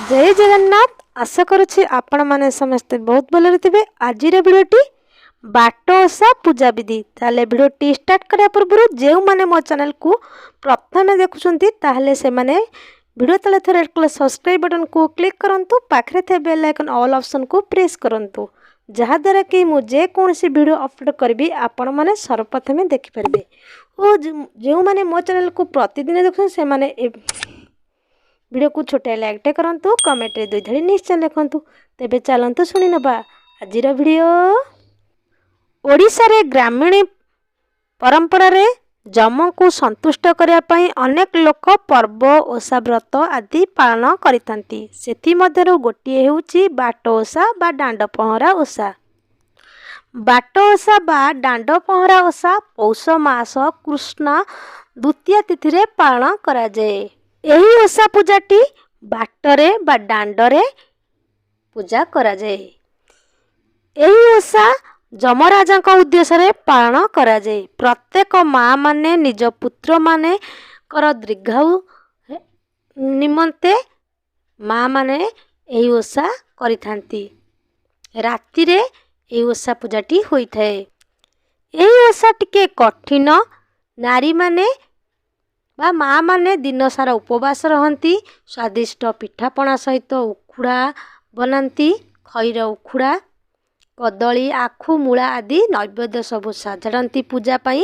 जय जगन्नाथ। आशा करुछि आपण माने समस्ते बहुत भलरे थिबे। आजिर भिडियोटी बाट ओषा पूजा विधि। ताले भिडियोटी स्टार्ट करिया पूर्व जो माने मो चैनल को प्रथम देखुछंती ताहले से माने वीडियो तले थे रेड कलर सब्सक्राइब बटन को क्लिक करंतु। पाखरे थे बेल आइकन ऑल ऑप्शन को प्रेस करंतु जहा द्वारा कि मु जे कोनसी वीडियो अपलोड करबी आपण माने सर्वप्रथम देखि परबे। ओ जो माने मो चैनल को प्रतिदिन देखुछन से माने वीडियो को छोटे लाइकटे करंतु, कमेंट रे दुई धड़ी निश्चय लिखंतु। तेबे चलंतु सुनि नबा आजिर वीडियो। ओडिसा रे ग्रामीण परंपरा रे जम को संतुष्ट करिया पई अनेक लोक पर्व ओषा व्रत आदि पालन करितांती। सेथि मध्यरु गोटिए हेउची बाट ओषा बा डांड पहरा ओषा। बाट ओषा बा डांड पहरा ओषा पौष मास कृष्ण द्वितीय तिथि रे पालन करा जाए। एही ओषा पूजाटी बाटरे बा डांडरे पूजा करा जाए। एही ओषा जमराजा उद्देश्य रे पालन करा जाए। प्रत्येक माँ माने निज पुत्र माने कर दीर्घायु निमंते माँ माने एही ओषा करिथांती। राति रे एही ओषा पूजाटी होई थाए। एही ओषा टिके कठिन। नारी माने बा माँ माने दिन सारा उपवास रहंती। स्वादिष्ट पिठापଣା सहित उखुड़ा बनाती। खईर उखुड़ा कदली आखु मूला आदि नैवेद्य सबु साजाड़ती पूजा पाई।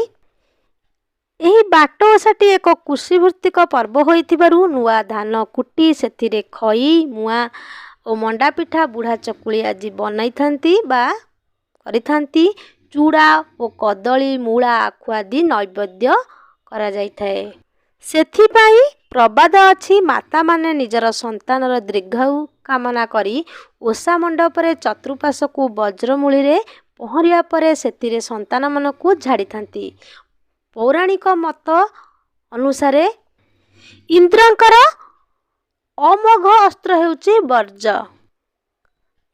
एही बाट ओषाटी एक कृषिभित्तिक पर्व होइथिबारु नुआ धान कुटी सेथिरे खई मुआ और मंडा पिठा बुढ़ा चकुली आदि बनाई थांती बा करिथांती। चूड़ा और कदली मूला आखु आदि नैवेद्य करा जाई थाए। सेथिपाई प्रबाद अछि माता माने निजर संतानर दीर्घायु कामना करी ओषा मंडप रे चतुर्पाश को वज्रमूली रे पहरिया परे सेतिरे संतान मन को झाड़ी थांती। पौराणिक मत अनुसार इंद्रंकर अमोघ अस्त्र हेउची वर्ज।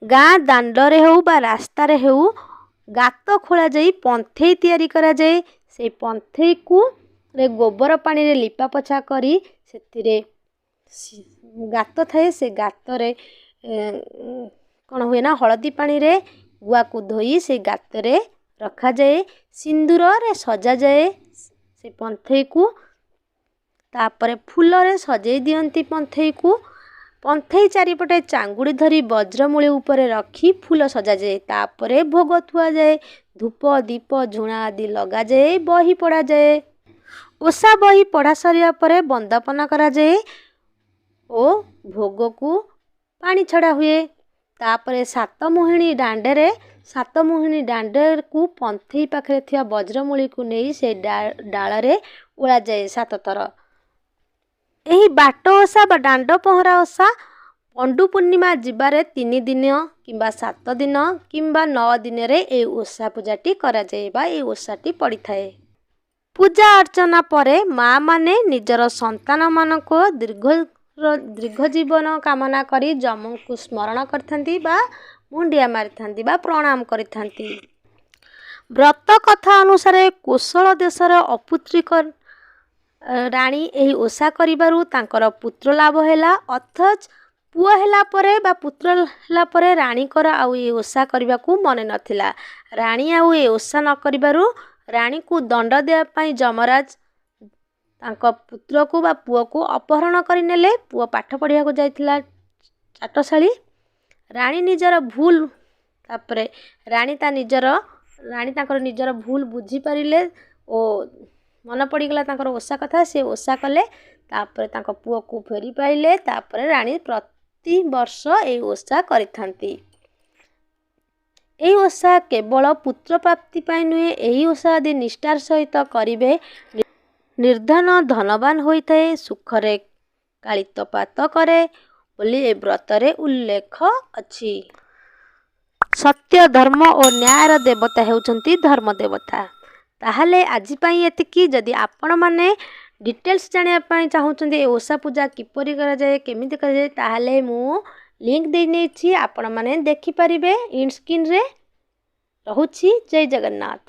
गाँ दांडरे हेउ बा रास्ता रे हेउ गात खोला जाई पंथेई तैयारी करा जाए। से पंथेई को रे गोबर पानी रे लिपा पोछा करी सेतिरे गात थाए। से गात रे कौन हुए ना हलदी पानी रे गुआ को धोई से गात रे रखा जाए। सिंदूर रे सजा जाए से पंथेई को। तापरे फूल रे सजेई दियंती पंथेई को। पंथेई चारिपटे चांगुड़ी धरी वज्रमूली उपरे रखी फूल सजा जाए। तापरे भोग थुआ जाए। धूप दीप झुणा आदि लगा जाए। बही पड़ा जाए। ओषा बही पढ़ा सरिया परे बंदापना करा जाए ओ भोग को पानी छड़ा हुए। तापरे सातमुहिणी डांडे को पंथेई पाखरे थिया वज्रमूली को नहीं से डाल रे उड़ा जाए 7 थर। एही बाट ओषा बा डांड पहरा ओषा पंडु पूर्णिमा जीवारे 3 दिन किंबा 7 दिन किंबा 9 दिन रे ए ओषा पूजाटी करा जाए बा ए ओषाटी पड़ी थाए। पूजा अर्चना परे माँ माने निजर संतान मान को दीर्घ जीवन कामना करी जम को स्मरण करथांती बा मुंडिया मारिथांती बा प्रणाम करिथांती। व्रत कथा अनुसार कोशल देशर अपुत्रिक राणी एही ओषा करिबारु तांकर पुत्र लाभ हैला। अथच पुआ हैला परे बा पुत्र हैला परे राणी कर आउ ए ओषा करबा को मने नथिला। राणी आउ ए ओषा न करिबारु राणी को दंड देया पाई जमराज तांको पुत्र को बा पुओ को अपहरण करि नेले। पुओ पाठ पढ़िया को जाइथिला चाटशाली। राणी निजर भूल तापरे राणी तांकर निजर भूल बुझी परिले ओ मन पड़ीगला तांकर ओषा कथा। से ओषा कले तापरे तांको पुओ को फेरी पाइले। तापरे राणी प्रति वर्ष ए ओषा करिथांती। एही ओषा केवल पुत्र प्राप्ति पाई नुहे। एही ओषा आदि निष्ठार सहित करिवे निर्धन धनवान होइथाए। सुखरे कालितपात करे बोली ए व्रतरे उल्लेख अछि। सत्य धर्म और न्यायर देवता हेउचंती धर्म देवता। ताहले आजि पई एतिकी। जदि आपण माने डिटेल्स जानिया पई चाहुचंती ए ओषा पूजा किपरि करा जाए केमिति करा जाए ताहले मु लिंक दे नेछि। आपण माने देखि परिबे इन स्क्रीन रे। रहुछि। जय जगन्नाथ।